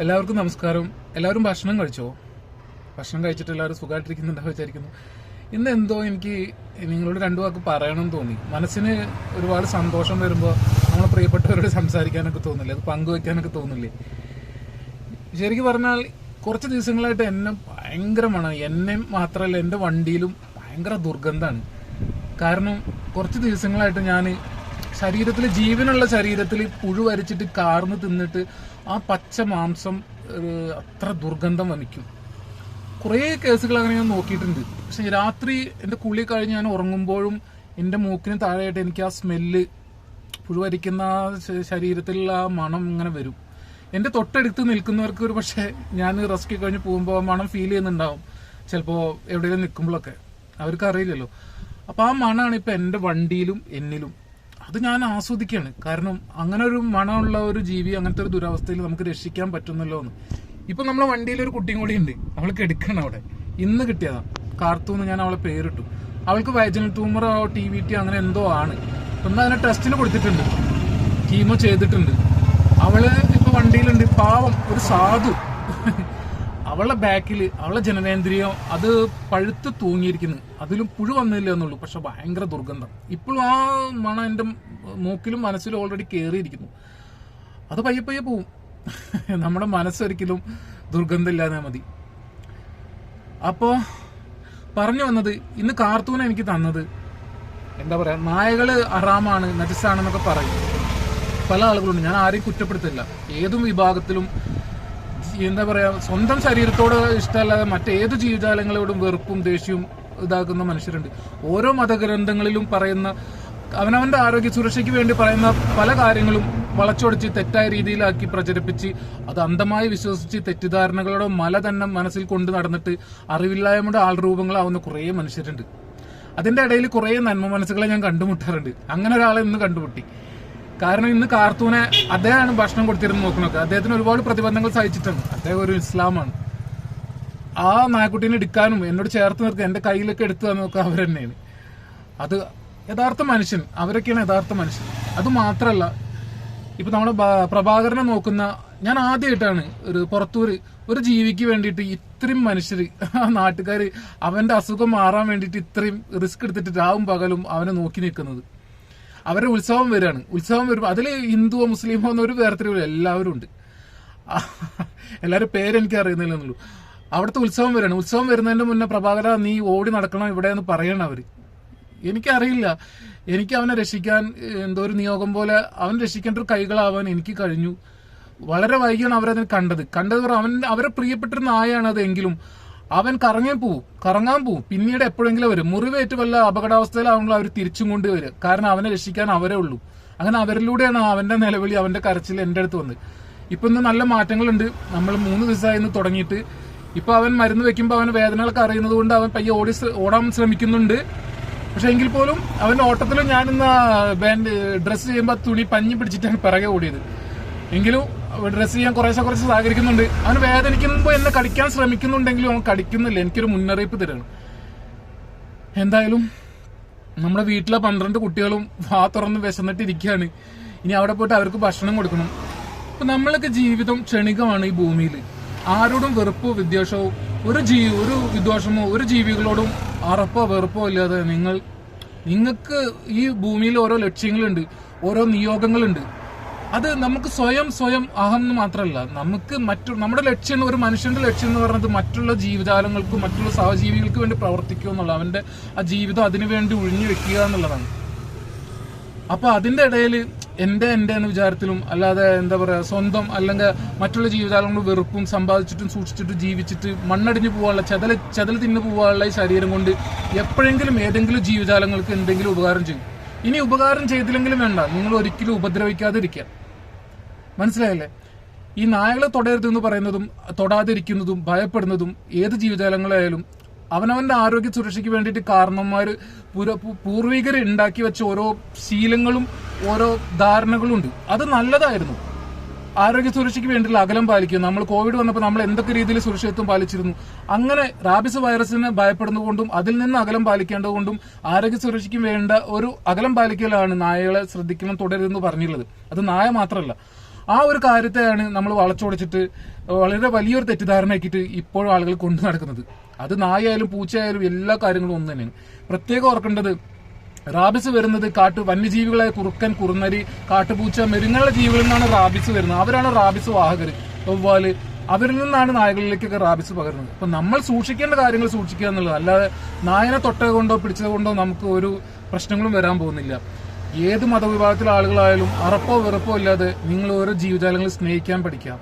എല്ലാവർക്കും നമസ്കാരം. എല്ലാവരും ഭക്ഷണം കഴിച്ചോ? ഭക്ഷണം കഴിച്ചിട്ട് എല്ലാവരും സുഖമായിട്ടിരിക്കുന്നുണ്ടാവും വിചാരിക്കുന്നു. ഇന്ന് എന്തോ എനിക്ക് നിങ്ങളോട് രണ്ടു വാക്ക് പറയണമെന്ന് തോന്നി. മനസ്സിന് ഒരുപാട് സന്തോഷം വരുമ്പോൾ നമ്മളെ പ്രിയപ്പെട്ടവരോട് സംസാരിക്കാനൊക്കെ തോന്നില്ലേ, അത് പങ്കുവെക്കാനൊക്കെ തോന്നില്ലേ? ശരിക്കും പറഞ്ഞാൽ കുറച്ച് ദിവസങ്ങളായിട്ട് എന്നെ ഭയങ്കരമാണ്, എന്നെ മാത്രമല്ല എൻ്റെ വണ്ടിയിലും ഭയങ്കര ദുർഗന്ധമാണ്. കാരണം കുറച്ച് ദിവസങ്ങളായിട്ട് ഞാൻ ശരീരത്തിൽ, ജീവനുള്ള ശരീരത്തിൽ പുഴു വരച്ചിട്ട് കാർന്ന് തിന്നിട്ട് ആ പച്ച മാംസം അത്ര ദുർഗന്ധം വമിക്കും. കുറേ കേസുകൾ അങ്ങനെ ഞാൻ നോക്കിയിട്ടുണ്ട്. പക്ഷെ രാത്രി എൻ്റെ കുളി കഴിഞ്ഞ് ഞാൻ ഉറങ്ങുമ്പോഴും എൻ്റെ മൂക്കിന് താഴെയായിട്ട് എനിക്ക് ആ സ്മെല്ല്, പുഴുവരിക്കുന്ന ശരീരത്തിലുള്ള ആ മണം ഇങ്ങനെ വരും. എൻ്റെ തൊട്ടടുത്ത് നിൽക്കുന്നവർക്ക് ഒരു പക്ഷേ ഞാൻ റെസ്ക്യൂ കഴിഞ്ഞ് പോകുമ്പോൾ മണം ഫീൽ ചെയ്യുന്നുണ്ടാവും, ചിലപ്പോൾ എവിടെയെങ്കിലും നിൽക്കുമ്പോഴൊക്കെ. അവർക്ക് അറിയില്ലല്ലോ. അപ്പോൾ ആ മണമാണ് ഇപ്പം എൻ്റെ വണ്ടിയിലും എന്നിലും. അത് ഞാൻ ആസ്വദിക്കുകയാണ്. കാരണം അങ്ങനെ ഒരു മണമുള്ള ഒരു ജീവി അങ്ങനത്തെ ഒരു ദുരവസ്ഥയിൽ നമുക്ക് രക്ഷിക്കാൻ പറ്റുന്നല്ലോ എന്ന്. ഇപ്പം നമ്മളെ വണ്ടിയിൽ ഒരു കുട്ടിയും കൂടി ഉണ്ട്, അവൾക്ക് എടുക്കണം അവിടെ. ഇന്ന് കിട്ടിയതാ, കാർത്തൂന്ന് ഞാൻ അവളെ പേരിട്ടു. അവൾക്ക് വൈജനൽ ട്യൂമറോ TVT അങ്ങനെ എന്തോ ആണ്. ഒന്ന് അതിനെ ടെസ്റ്റിന് കൊടുത്തിട്ടുണ്ട്, കീമോ ചെയ്തിട്ടുണ്ട്. അവള് ഇപ്പൊ വണ്ടിയിലുണ്ട്. പാവം ഒരു സാധു. അവളെ ബാക്കിൽ അവളെ ജനനേന്ദ്രിയം അത് പഴുത്ത് തൂങ്ങിയിരിക്കുന്നു. അതിലും പുഴു വന്നില്ല എന്നുള്ളൂ, പക്ഷെ ഭയങ്കര ദുർഗന്ധം. ഇപ്പോഴും ആ മണം എൻ്റെ മൂക്കിലും മനസ്സിലും ഓൾറെഡി കയറിയിരിക്കുന്നു. അത് പയ്യെ പയ്യെ പോവും. നമ്മുടെ മനസ്സൊരിക്കലും ദുർഗന്ധമില്ലാതെ മതി. അപ്പോ പറഞ്ഞു വന്നത്, ഇന്ന് കാർത്തൂന എനിക്ക് തന്നത് എന്താ പറയാ, നായകള് അറാമാണ്, നജസാണെന്നൊക്കെ പറയും പല ആളുകളുണ്ട്. ഞാൻ ആരെയും കുറ്റപ്പെടുത്തില്ല. ഏതും വിഭാഗത്തിലും എന്താ പറയാ, സ്വന്തം ശരീരത്തോട് ഇഷ്ടമല്ലാതെ മറ്റേത് ജീവജാലങ്ങളോടും വെറുപ്പും ദേഷ്യവും ഇതാക്കുന്ന മനുഷ്യരുണ്ട്. ഓരോ മതഗ്രന്ഥങ്ങളിലും പറയുന്ന, അവനവന്റെ ആരോഗ്യ സുരക്ഷയ്ക്ക് വേണ്ടി പറയുന്ന പല കാര്യങ്ങളും വളച്ചൊടിച്ച് തെറ്റായ രീതിയിലാക്കി പ്രചരിപ്പിച്ച് അത് അന്ധമായി വിശ്വസിച്ച് തെറ്റിദ്ധാരണകളുടെ മല തന്നെ മനസ്സിൽ കൊണ്ട് നടന്നിട്ട് അറിവില്ലായ്മയുടെ ആൾരൂപങ്ങളാവുന്ന കുറേ മനുഷ്യരുണ്ട്. അതിന്റെ ഇടയിൽ കുറേ നന്മ മനസ്സുകളെ ഞാൻ കണ്ടുമുട്ടാറുണ്ട്. അങ്ങനെ ഒരാളെ ഇന്ന് കണ്ടുമുട്ടി. കാരണം ഇന്ന് കാർത്തൂനെ അദ്ദേഹമാണ് ഭക്ഷണം കൊടുത്തിരുന്ന് നോക്കണൊക്കെ. അദ്ദേഹത്തിന് ഒരുപാട് പ്രതിബന്ധങ്ങൾ സഹിച്ചിട്ടുണ്ട്. അദ്ദേഹം ഒരു ഇസ്ലാമാണ്. ആ നായക്കുട്ടീനെ എടുക്കാനും എന്നോട് ചേർത്ത് നിർത്തി എൻ്റെ കയ്യിലൊക്കെ എടുത്തു തന്നൊക്കെ അവർ തന്നെയാണ്. അത് യഥാർത്ഥ മനുഷ്യൻ, അവരൊക്കെയാണ് യഥാർത്ഥ മനുഷ്യൻ. അതുമാത്രമല്ല, ഇപ്പൊ നമ്മുടെ പ്രഭാകരനെ നോക്കുന്ന, ഞാൻ ആദ്യമായിട്ടാണ് ഒരു പുറത്തൂര് ഒരു ജീവിക്ക് വേണ്ടിയിട്ട് ഇത്രയും മനുഷ്യർ, നാട്ടുകാർ അവന്റെ അസുഖം മാറാൻ വേണ്ടിയിട്ട് ഇത്രയും റിസ്ക് എടുത്തിട്ട് രാവും പകലും അവനെ നോക്കി നിൽക്കുന്നത്. അവരുടെ ഉത്സവം വരികയാണ്. ഉത്സവം വരുമ്പോൾ അതിൽ ഹിന്ദുവോ മുസ്ലിമോ എന്നൊരു വേർതിരിവില്ല, എല്ലാവരും ഉണ്ട്. എല്ലാവരും പേരെനിക്ക് അറിയുന്നില്ലെന്നുള്ളൂ. അവിടുത്തെ ഉത്സവം വരികയാണ്. ഉത്സവം വരുന്നതിന്റെ മുന്നേ പ്രഭാകര നീ ഓടി നടക്കണം ഇവിടെ എന്ന് പറയണം അവര്. എനിക്കറിയില്ല, എനിക്ക് അവനെ രക്ഷിക്കാൻ എന്തോ ഒരു നിയോഗം പോലെ അവൻ രക്ഷിക്കേണ്ട ഒരു കൈകളാവാൻ എനിക്ക് കഴിഞ്ഞു. വളരെ വൈകിയാണ് അവരതിനെ കണ്ടത് അവരെ പ്രിയപ്പെട്ടൊരു നായാണ് അതെങ്കിലും അവൻ കറങ്ങാൻ പോവും. പിന്നീട് എപ്പോഴെങ്കിലും വരും. മുറിവേറ്റ് വല്ല അപകടാവസ്ഥയിലാവുമ്പോൾ അവർ തിരിച്ചും കൊണ്ട് വരും. കാരണം അവനെ രക്ഷിക്കാൻ അവരേ ഉള്ളൂ. അങ്ങനെ അവരിലൂടെയാണ് അവന്റെ നിലവിളി, അവന്റെ കരച്ചിൽ എൻ്റെ അടുത്ത് വന്നത്. ഇപ്പൊ ഇന്ന് നല്ല മാറ്റങ്ങളുണ്ട്. നമ്മൾ 3 ദിവസമായി ഇന്ന് തുടങ്ങിയിട്ട്. ഇപ്പൊ അവൻ മരുന്ന് വെക്കുമ്പോൾ അവന് വേദനകളൊക്കെ അറിയുന്നത് കൊണ്ട് അവൻ പയ്യെ ഓടാൻ ശ്രമിക്കുന്നുണ്ട്. പക്ഷെ എങ്കിൽ പോലും അവന്റെ ഓട്ടത്തിലും ഞാനിന്ന് ഡ്രസ്സ് ചെയ്യുമ്പോൾ തുണി പഞ്ഞി പിടിച്ചിട്ടാണ് പിറകെ ഓടിയത്. എങ്കിലും ഡ്രസ്സ് ചെയ്യാൻ കുറേശ്ശെ സഹകരിക്കുന്നുണ്ട്. അവന് വേദനിക്കുമ്പോൾ എന്നെ കടിക്കാൻ ശ്രമിക്കുന്നുണ്ടെങ്കിലും അവൻ കടിക്കുന്നില്ല. എനിക്കൊരു മുന്നറിയിപ്പ് തരണം. എന്തായാലും നമ്മുടെ വീട്ടിലെ 12 കുട്ടികളും വാ തുറന്ന് വിശന്നിട്ടിരിക്കുകയാണ്. ഇനി അവിടെ പോയിട്ട് അവർക്ക് ഭക്ഷണം കൊടുക്കണം. അപ്പൊ നമ്മളൊക്കെ ജീവിതം ക്ഷണികമാണ് ഈ ഭൂമിയിൽ. ആരോടും വെറുപ്പോ വിദ്വേഷവും ഒരു വിദ്വേഷമോ ഒരു ജീവികളോടും അറപ്പോ വെറുപ്പോ ഇല്ലാതെ നിങ്ങൾക്ക് ഈ ഭൂമിയിൽ ഓരോ ലക്ഷ്യങ്ങളുണ്ട്, ഓരോ നിയോഗങ്ങളുണ്ട്. അത് നമുക്ക് സ്വയം അഹം മാത്രമല്ല, നമുക്ക് നമ്മുടെ ലക്ഷ്യം, ഒരു മനുഷ്യന്റെ ലക്ഷ്യം എന്ന് പറയുന്നത് മറ്റുള്ള ജീവജാലങ്ങൾക്കും മറ്റുള്ള സഹജീവികൾക്ക് വേണ്ടി പ്രവർത്തിക്കുക എന്നുള്ള, അവന്റെ ആ ജീവിതം അതിനു വേണ്ടി ഒഴിഞ്ഞു വെക്കുക എന്നുള്ളതാണ്. അപ്പൊ അതിന്റെ ഇടയിൽ എന്റെ എന്ന വിചാരത്തിലും അല്ലാതെ എന്താ പറയാ, സ്വന്തം അല്ലെങ്കിൽ മറ്റുള്ള ജീവജാലങ്ങളുടെ വെറുപ്പും സമ്പാദിച്ചിട്ടും സൂക്ഷിച്ചിട്ടും ജീവിച്ചിട്ട് മണ്ണടിഞ്ഞു പോകാനുള്ള ചെതൽ തിന്നു പോകാനുള്ള ഈ ശരീരം കൊണ്ട് എപ്പോഴെങ്കിലും ഏതെങ്കിലും ജീവജാലങ്ങൾക്ക് എന്തെങ്കിലും ഉപകാരം ചെയ്യും. ഇനി ഉപകാരം ചെയ്തില്ലെങ്കിലും വേണ്ട, നിങ്ങൾ ഒരിക്കലും ഉപദ്രവിക്കാതിരിക്കുക. മനസ്സിലായല്ലേ? ഈ നായകളെ തൊടരുതെന്ന് പറയുന്നതും തൊടാതിരിക്കുന്നതും ഭയപ്പെടുന്നതും ഏത് ജീവജാലങ്ങളായാലും അവനവന്റെ ആരോഗ്യ സുരക്ഷയ്ക്ക് വേണ്ടിയിട്ട് കാരണന്മാര് പൂർവികർ ഉണ്ടാക്കി വെച്ച ഓരോ ശീലങ്ങളും ഓരോ ധാരണകളും ഉണ്ട്. അത് നല്ലതായിരുന്നു. ആരോഗ്യ സുരക്ഷയ്ക്ക് വേണ്ടിയുള്ള അകലം പാലിക്കുക. നമ്മൾ കോവിഡ് വന്നപ്പോൾ നമ്മൾ എന്തൊക്കെ രീതിയിൽ സുരക്ഷിതത്വം പാലിച്ചിരുന്നു. അങ്ങനെ റാബിസ് വൈറസിനെ ഭയപ്പെടുന്നതുകൊണ്ടും അതിൽ നിന്ന് അകലം പാലിക്കേണ്ടതുകൊണ്ടും ആരോഗ്യ സുരക്ഷയ്ക്ക് വേണ്ട ഒരു അകലം പാലിക്കലാണ് നായകളെ ശ്രദ്ധിക്കണം തുടരുതെന്ന് പറഞ്ഞിട്ടുള്ളത്. അത് നായ മാത്രമല്ല, ആ ഒരു കാര്യത്തെയാണ് നമ്മൾ വളച്ചൊടിച്ചിട്ട് വളരെ വലിയൊരു തെറ്റിദ്ധാരണയാക്കിയിട്ട് ഇപ്പോഴും ആളുകൾ കൊണ്ടു നടക്കുന്നത്. അത് നായായാലും പൂച്ചയായാലും എല്ലാ കാര്യങ്ങളും ഒന്ന് തന്നെയാണ്. പ്രത്യേകം ഓർക്കേണ്ടത്, റാബിസ് വരുന്നത് വന്യജീവികളായ കുറുക്കൻ, കുറുനരി, കാട്ടുപൂച്ച, മെരുങ്ങുള്ള ജീവികളിൽ നിന്നാണ് റാബിസ് വരുന്നത്. അവരാണ് റാബിസ് വാഹകർ. വവ്വാല്, അവരിൽ നിന്നാണ് നായകളിലേക്കൊക്കെ റാബിസ് പകരുന്നത്. അപ്പൊ നമ്മൾ സൂക്ഷിക്കേണ്ട കാര്യങ്ങൾ സൂക്ഷിക്കുക എന്നുള്ളത്, അല്ലാതെ നായനെ തൊട്ടത് കൊണ്ടോ പിടിച്ചത് കൊണ്ടോ നമുക്ക് ഒരു പ്രശ്നങ്ങളും വരാൻ പോകുന്നില്ല. ഏത് മതവിഭാഗത്തിലെ ആളുകളായാലും അറപ്പോ വെറുപ്പോ ഇല്ലാതെ നിങ്ങൾ ഓരോ ജീവജാലങ്ങളെ സ്നേഹിക്കാൻ പഠിക്കാം.